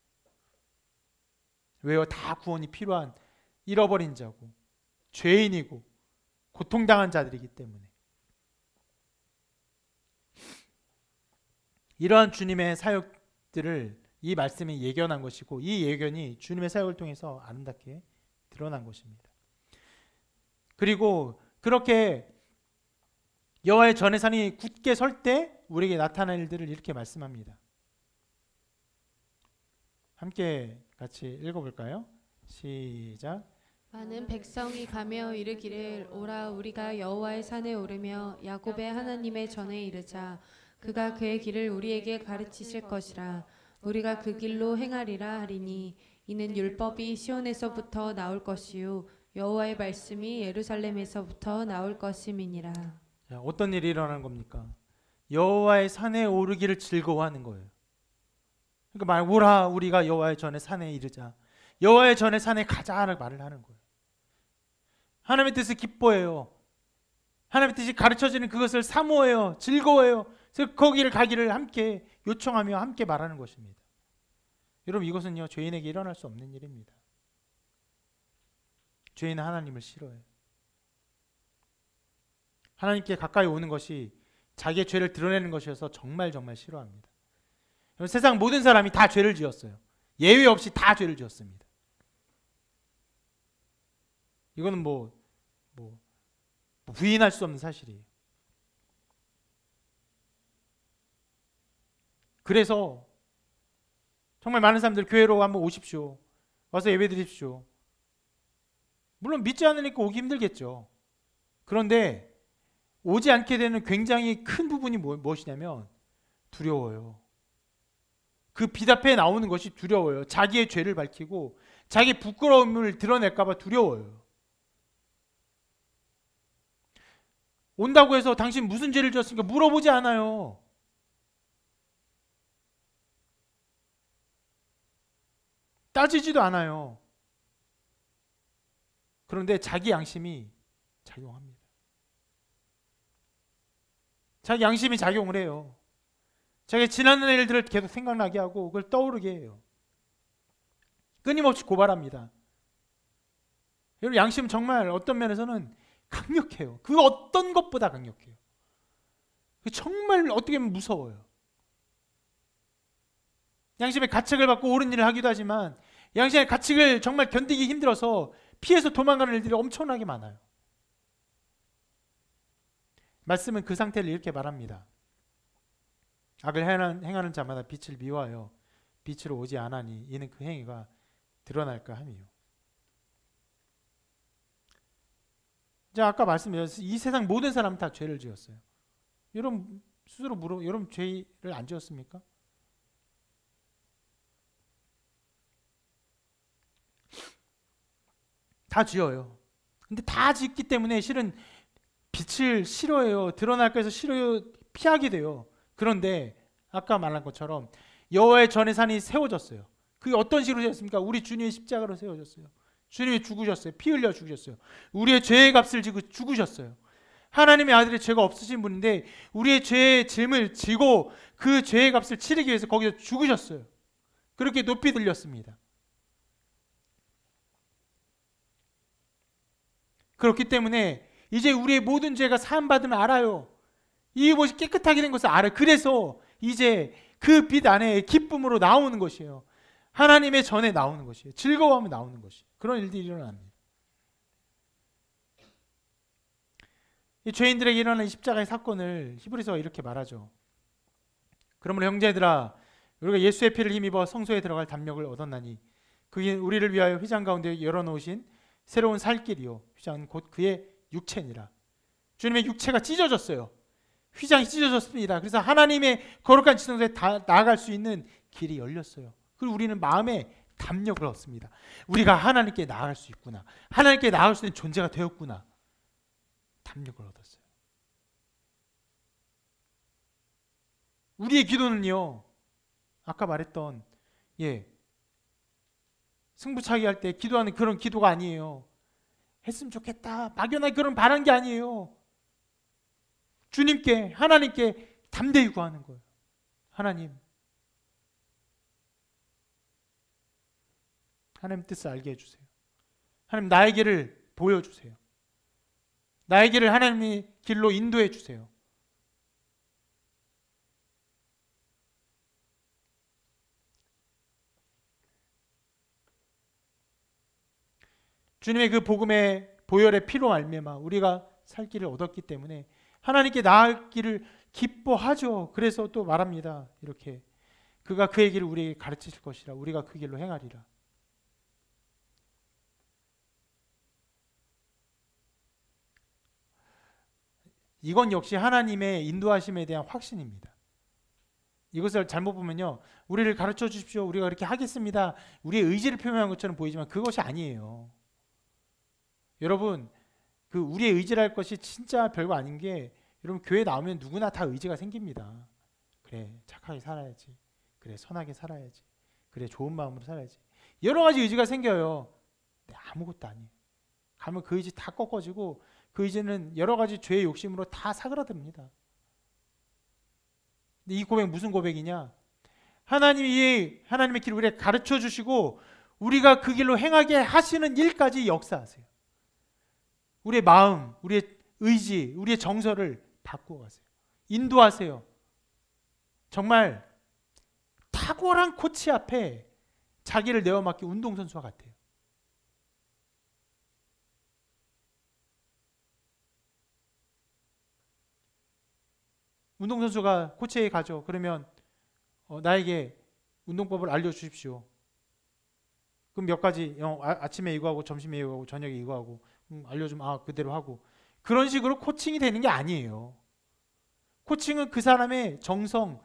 왜요? 다 구원이 필요한 잃어버린 자고 죄인이고 고통당한 자들이기 때문에. 이러한 주님의 사역들을 이 말씀이 예견한 것이고 이 예견이 주님의 사역을 통해서 아름답게 드러난 것입니다. 그리고 그렇게 여호와의 전의 산이 굳게 설 때 우리에게 나타난 일들을 이렇게 말씀합니다. 함께 같이 읽어볼까요? 시작. 많은 백성이 가며 이르기를 오라 우리가 여호와의 산에 오르며 야곱의 하나님의 전에 이르자 그가 그의 길을 우리에게 가르치실 것이라 우리가 그 길로 행하리라 하리니 이는 율법이 시온에서부터 나올 것이요 여호와의 말씀이 예루살렘에서부터 나올 것임이니라. 자, 어떤 일이 일어나는 겁니까? 여호와의 산에 오르기를 즐거워하는 거예요. 그러니까 오라 우리가 여호와의 전에 산에 이르자, 여호와의 전에 산에 가자라는 말을 하는 거예요. 하나님의 뜻을 기뻐해요. 하나님의 뜻이 가르쳐지는 그것을 사모해요. 즐거워해요. 그래서 거기를 가기를 함께 요청하며 함께 말하는 것입니다. 여러분, 이것은요 죄인에게 일어날 수 없는 일입니다. 죄인은 하나님을 싫어해요. 하나님께 가까이 오는 것이 자기의 죄를 드러내는 것이어서 정말 싫어합니다. 세상 모든 사람이 다 죄를 지었어요. 예외 없이 다 죄를 지었습니다. 이거는 부인할 수 없는 사실이에요. 그래서 정말 많은 사람들 교회로 한번 오십시오. 와서 예배 드립시오. 물론 믿지 않으니까 오기 힘들겠죠. 그런데 오지 않게 되는 굉장히 큰 부분이 무엇이냐면 두려워요. 그 빛 앞에 나오는 것이 두려워요. 자기의 죄를 밝히고 자기 부끄러움을 드러낼까 봐 두려워요. 온다고 해서 당신 무슨 죄를 지었습니까? 물어보지 않아요. 따지지도 않아요. 그런데 자기 양심이 작용합니다. 자기 양심이 작용을 해요. 자기 지난 일들을 계속 생각나게 하고 그걸 떠오르게 해요. 끊임없이 고발합니다. 여러분, 양심은 정말 어떤 면에서는 강력해요. 그 어떤 것보다 강력해요. 정말 어떻게 보면 무서워요. 양심의 가책을 받고 옳은 일을 하기도 하지만 양심의 가책을 정말 견디기 힘들어서 피해서 도망가는 일들이 엄청나게 많아요. 말씀은 그 상태를 이렇게 말합니다. 악을 행하는 자마다 빛을 미워하여 빛으로 오지 않으니 이는 그 행위가 드러날까 함이요. 자, 아까 말씀드렸듯이 이 세상 모든 사람은 다 죄를 지었어요. 여러분 스스로 여러분 죄를 안 지었습니까? 다 지어요. 근데 다 짓기 때문에 실은 빛을 싫어해요. 드러날까 해서 싫어요. 피하게 돼요. 그런데 아까 말한 것처럼 여호와의 전의 산이 세워졌어요. 그게 어떤 식으로 세웠습니까? 우리 주님의 십자가로 세워졌어요. 주님이 죽으셨어요. 피 흘려 죽으셨어요. 우리의 죄의 값을 지고 죽으셨어요. 하나님의 아들의 죄가 없으신 분인데 우리의 죄의 짐을 지고 그 죄의 값을 치르기 위해서 거기서 죽으셨어요. 그렇게 높이 들렸습니다. 그렇기 때문에 이제 우리의 모든 죄가 사함받음을 알아요. 이것이 깨끗하게 된 것을 알아요. 그래서 이제 그 빛 안에 기쁨으로 나오는 것이에요. 하나님의 전에 나오는 것이에요. 즐거워하며 나오는 것이에요. 그런 일들이 일어납니다. 이 죄인들에게 일어난 십자가의 사건을 히브리서가 이렇게 말하죠. 그러므로 형제들아 우리가 예수의 피를 힘입어 성소에 들어갈 담력을 얻었나니 그게 우리를 위하여 휘장 가운데 열어놓으신 새로운 살 길이요 휘장은 곧 그의 육체니라. 주님의 육체가 찢어졌어요. 휘장이 찢어졌습니다. 그래서 하나님의 거룩한 지성소에 나아갈 수 있는 길이 열렸어요. 그리고 우리는 마음에 담력을 얻습니다. 우리가 하나님께 나아갈 수 있구나. 하나님께 나아갈 수 있는 존재가 되었구나. 담력을 얻었어요. 우리의 기도는요. 아까 말했던 승부차기 할 때 기도하는 그런 기도가 아니에요. 했으면 좋겠다. 막연하게 그런 바란 게 아니에요. 주님께, 하나님께 담대히 구하는 거예요. 하나님 뜻을 알게 해주세요. 하나님 나의 길을 보여주세요. 나의 길을 하나님의 길로 인도해 주세요. 주님의 그 복음의 보혈의 피로 말미암아 우리가 살 길을 얻었기 때문에 하나님께 나아가기를 기뻐하죠. 그래서 또 말합니다. 이렇게 그가 그의 길을 우리에게 가르치실 것이라 우리가 그 길로 행하리라. 이건 역시 하나님의 인도하심에 대한 확신입니다. 이것을 잘못 보면요, 우리를 가르쳐 주십시오, 우리가 그렇게 하겠습니다, 우리의 의지를 표명한 것처럼 보이지만 그것이 아니에요. 여러분, 그 우리의 의지랄 것이 진짜 별거 아닌 게, 여러분 교회 나오면 누구나 다 의지가 생깁니다. 그래 착하게 살아야지, 그래 선하게 살아야지, 그래 좋은 마음으로 살아야지, 여러 가지 의지가 생겨요. 근데 아무것도 아니에요. 가면 그 의지 다 꺾어지고 그 의지는 여러 가지 죄의 욕심으로 다 사그라듭니다. 근데 이 고백 무슨 고백이냐? 하나님이 하나님의 길을 우리에게 가르쳐 주시고 우리가 그 길로 행하게 하시는 일까지 역사하세요. 우리의 마음, 우리의 의지, 우리의 정서를 바꾸어 가세요. 인도하세요. 정말 탁월한 코치 앞에 자기를 내어맡긴 운동선수와 같아요. 운동선수가 코치에게 가죠. 그러면 나에게 운동법을 알려주십시오. 그럼 몇 가지, 아침에 이거 하고 점심에 이거 하고 저녁에 이거 하고, 알려주면 그대로 하고, 그런 식으로 코칭이 되는 게 아니에요. 코칭은 그 사람의 정성,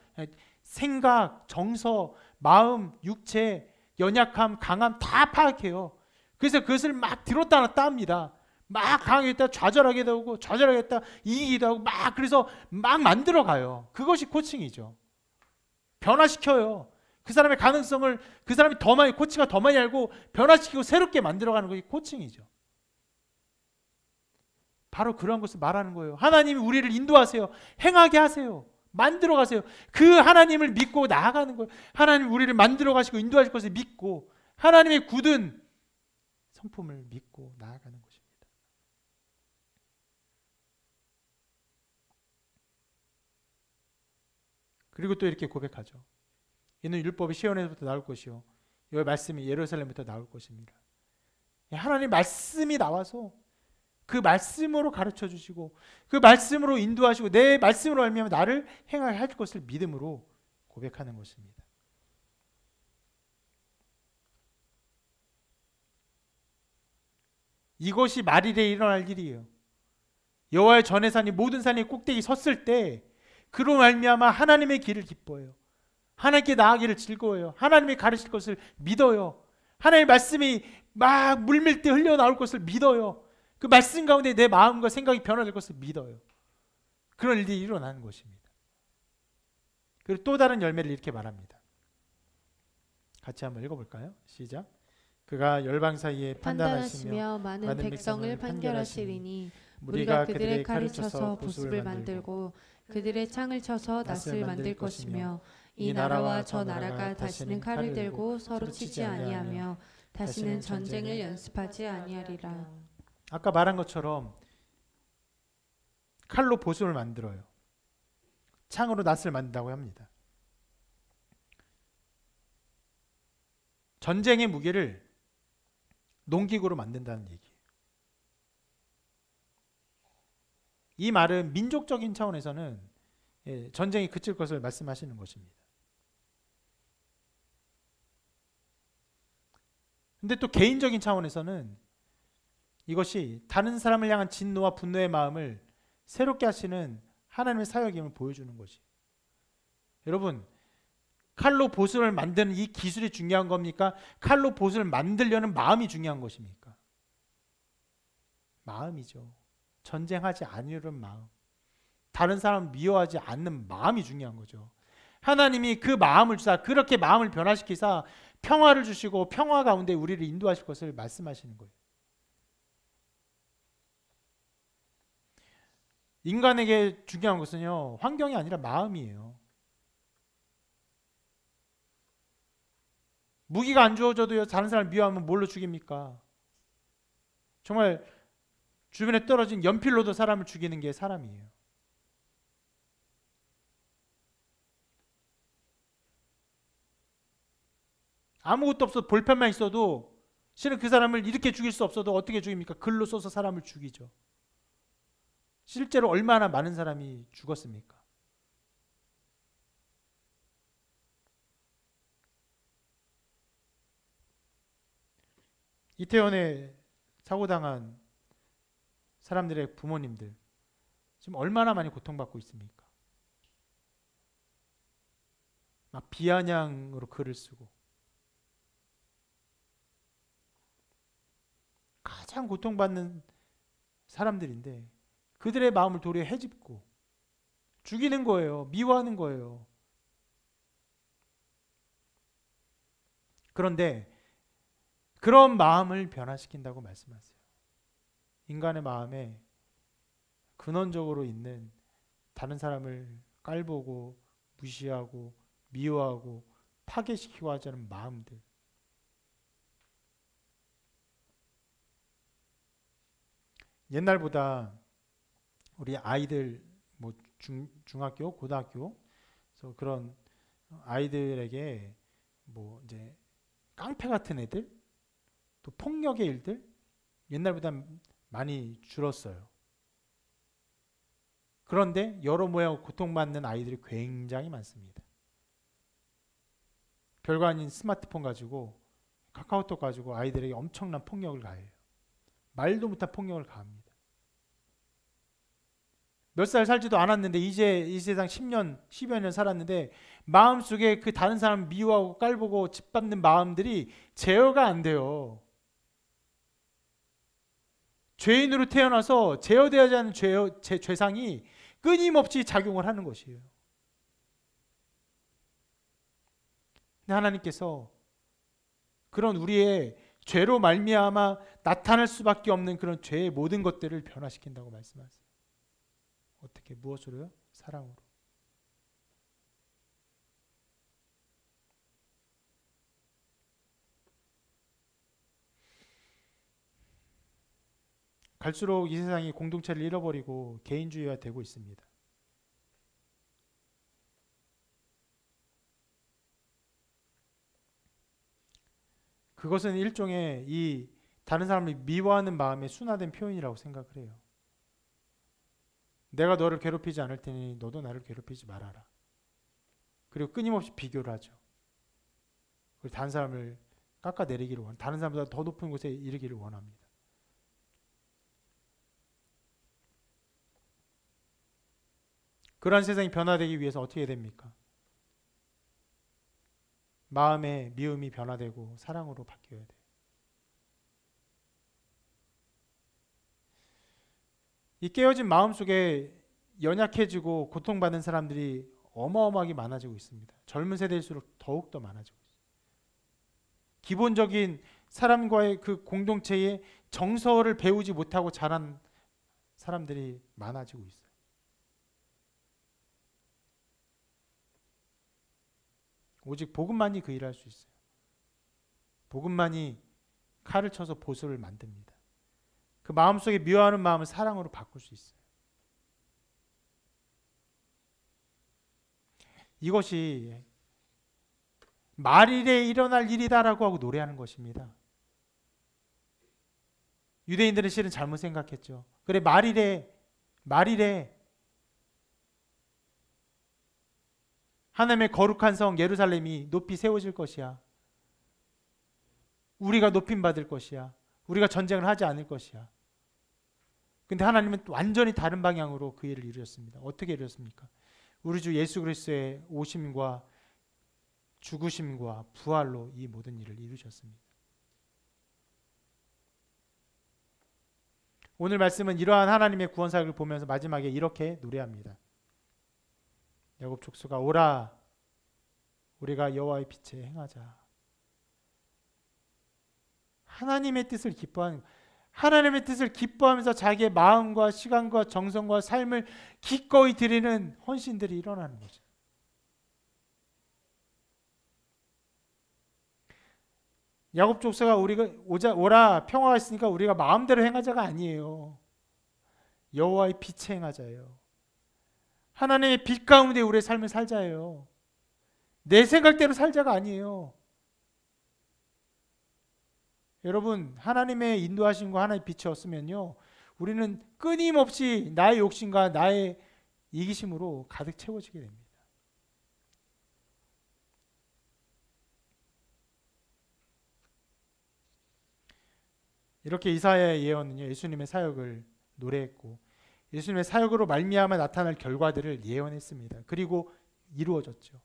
생각, 정서, 마음, 육체, 연약함, 강함 다 파악해요. 그래서 그것을 막 들었다 놨다 합니다. 막 강하겠다, 좌절하게도 하고, 좌절하겠다, 이기기도 하고, 그래서 막 만들어 가요. 그것이 코칭이죠. 변화시켜요. 그 사람의 가능성을, 그 사람이 더 많이, 코치가 더 많이 알고 변화시키고 새롭게 만들어가는 것이 코칭이죠. 바로 그런 것을 말하는 거예요. 하나님이 우리를 인도하세요. 행하게 하세요. 만들어 가세요. 그 하나님을 믿고 나아가는 거예요. 하나님 우리를 만들어 가시고 인도하실 것을 믿고, 하나님의 굳은 성품을 믿고 나아가는 것입니다. 그리고 또 이렇게 고백하죠. 이는 율법이 시온에서부터 나올 것이요 이 말씀이 예루살렘부터 나올 것입니다. 하나님 말씀이 나와서 그 말씀으로 가르쳐 주시고 그 말씀으로 인도하시고 내 말씀으로 알면 나를 행하게 할 것을 믿음으로 고백하는 것입니다. 이것이 말일에 일어날 일이에요. 여호와의 전의 산이 모든 산의 꼭대기 섰을 때 그로 말미암아 하나님의 길을 기뻐해요. 하나님께 나아가기를 즐거워해요. 하나님이 가르칠 것을 믿어요. 하나님의 말씀이 막 물밀 때 흘러나올 것을 믿어요. 그 말씀 가운데 내 마음과 생각이 변화될 것을 믿어요. 그런 일들이 일어나는 것입니다. 그리고 또 다른 열매를 이렇게 말합니다. 같이 한번 읽어볼까요? 시작. 그가 열방 사이에 판단하시며 많은 백성을 판결하시리니 우리가 그들의 칼을 쳐서 보습을 만들고 그들의 창을 쳐서 낫을 만들 것이며 이 나라와 저 나라가 다시는 칼을 들고 서로 치지 아니하며 다시는 전쟁을 연습하지 아니하리라. 아까 말한 것처럼 칼로 보습을 만들어요. 창으로 낫을 만든다고 합니다. 전쟁의 무기를 농기구로 만든다는 얘기예요. 이 말은 민족적인 차원에서는 전쟁이 그칠 것을 말씀하시는 것입니다. 근데 또 개인적인 차원에서는 이것이 다른 사람을 향한 진노와 분노의 마음을 새롭게 하시는 하나님의 사역임을 보여주는 것이. 여러분, 칼로 보습을 만드는 이 기술이 중요한 겁니까? 칼로 보습을 만들려는 마음이 중요한 것입니까? 마음이죠. 전쟁하지 않으려는 마음, 다른 사람 미워하지 않는 마음이 중요한 거죠. 하나님이 그 마음을 주사 그렇게 마음을 변화시키사 평화를 주시고 평화 가운데 우리를 인도하실 것을 말씀하시는 거예요. 인간에게 중요한 것은요, 환경이 아니라 마음이에요. 무기가 안 주어져도요, 다른 사람을 미워하면 뭘로 죽입니까? 정말 주변에 떨어진 연필로도 사람을 죽이는 게 사람이에요. 아무것도 없어 볼펜만 있어도 실은 그 사람을 이렇게 죽일 수 없어도 어떻게 죽입니까? 글로 써서 사람을 죽이죠. 실제로 얼마나 많은 사람이 죽었습니까? 이태원에 사고당한 사람들의 부모님들 지금 얼마나 많이 고통받고 있습니까? 막 비아냥으로 글을 쓰고 가장 고통받는 사람들인데 그들의 마음을 도리어 헤집고 죽이는 거예요. 미워하는 거예요. 그런데 그런 마음을 변화시킨다고 말씀하세요. 인간의 마음에 근원적으로 있는 다른 사람을 깔보고 무시하고 미워하고 파괴시키고 하자는 마음들. 옛날보다 우리 아이들 뭐 중학교, 고등학교 그래서 그런 아이들에게 뭐 이제 깡패 같은 애들 또 폭력의 일들 옛날보다 많이 줄었어요. 그런데 여러 모양 고통받는 아이들이 굉장히 많습니다. 별거 아닌 스마트폰 가지고 카카오톡 가지고 아이들에게 엄청난 폭력을 가해요. 말도 못한 폭력을 가합니다. 몇 살 살지도 않았는데 이제 이 세상 10년, 10여 년 살았는데 마음속에 그 다른 사람 미워하고 깔보고 짓밟는 마음들이 제어가 안 돼요. 죄인으로 태어나서 제어되지 않은 죄상이 끊임없이 작용을 하는 것이에요. 근데 하나님께서 그런 우리의 죄로 말미암아 나타날 수밖에 없는 그런 죄의 모든 것들을 변화시킨다고 말씀하세요. 어떻게 무엇으로요? 사랑으로. 갈수록 이 세상이 공동체를 잃어버리고 개인주의화 되고 있습니다. 그것은 일종의 이 다른 사람을 미워하는 마음의 순화된 표현이라고 생각을 해요. 내가 너를 괴롭히지 않을 테니 너도 나를 괴롭히지 말아라. 그리고 끊임없이 비교를 하죠. 그리고 다른 사람을 깎아내리기를 원합니다. 다른 사람보다 더 높은 곳에 이르기를 원합니다. 그러한 세상이 변화되기 위해서 어떻게 됩니까? 마음의 미움이 변화되고 사랑으로 바뀌어야 돼요. 이 깨어진 마음 속에 연약해지고 고통받는 사람들이 어마어마하게 많아지고 있습니다. 젊은 세대일수록 더욱더 많아지고 있습니다. 기본적인 사람과의 그 공동체의 정서를 배우지 못하고 자란 사람들이 많아지고 있어요. 오직 복음만이 그 일을 할 수 있어요. 복음만이 칼을 쳐서 보수를 만듭니다. 그 마음속에 미워하는 마음을 사랑으로 바꿀 수 있어요. 이것이 말일에 일어날 일이다라고 하고 노래하는 것입니다. 유대인들은 실은 잘못 생각했죠. 그래 말일에 하나님의 거룩한 성 예루살렘이 높이 세워질 것이야. 우리가 높임 받을 것이야. 우리가 전쟁을 하지 않을 것이야. 근데 하나님은 완전히 다른 방향으로 그 일을 이루셨습니다. 어떻게 이루셨습니까? 우리 주 예수 그리스도의 오심과 죽으심과 부활로 이 모든 일을 이루셨습니다. 오늘 말씀은 이러한 하나님의 구원 사역을 보면서 마지막에 이렇게 노래합니다. 야곱 족속아 오라 우리가 여호와의 빛에 행하자. 하나님의 뜻을 기뻐하는 하나님의 뜻을 기뻐하면서 자기의 마음과 시간과 정성과 삶을 기꺼이 드리는 헌신들이 일어나는 거죠. 야곱 족속가 우리가 오라 평화가 있으니까 우리가 마음대로 행하자가 아니에요. 여호와의 빛에 행하자예요. 하나님의 빛 가운데 우리의 삶을 살자예요. 내 생각대로 살자가 아니에요. 여러분, 하나님의 인도하심과 하나님의 빛이 없으면요, 우리는 끊임없이 나의 욕심과 나의 이기심으로 가득 채워지게 됩니다. 이렇게 이사야의 예언은요, 예수님의 사역을 노래했고 예수님의 사역으로 말미암아 나타날 결과들을 예언했습니다. 그리고 이루어졌죠.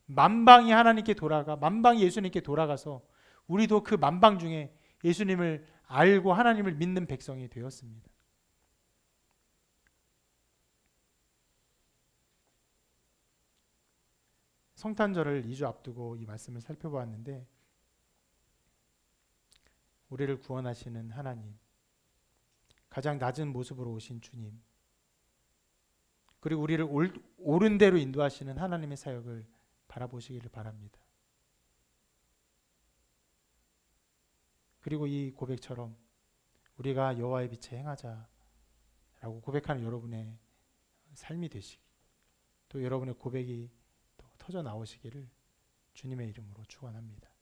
만방이 하나님께 돌아가, 만방이 예수님께 돌아가서 우리도 그 만방 중에 예수님을 알고 하나님을 믿는 백성이 되었습니다. 성탄절을 2주 앞두고 이 말씀을 살펴보았는데, 우리를 구원하시는 하나님, 가장 낮은 모습으로 오신 주님, 그리고 우리를 옳은 대로 인도하시는 하나님의 사역을 바라보시기를 바랍니다. 그리고 이 고백처럼 우리가 여호와의 빛에 행하자라고 고백하는 여러분의 삶이 되시기, 또 여러분의 고백이 터져 나오시기를 주님의 이름으로 축원합니다.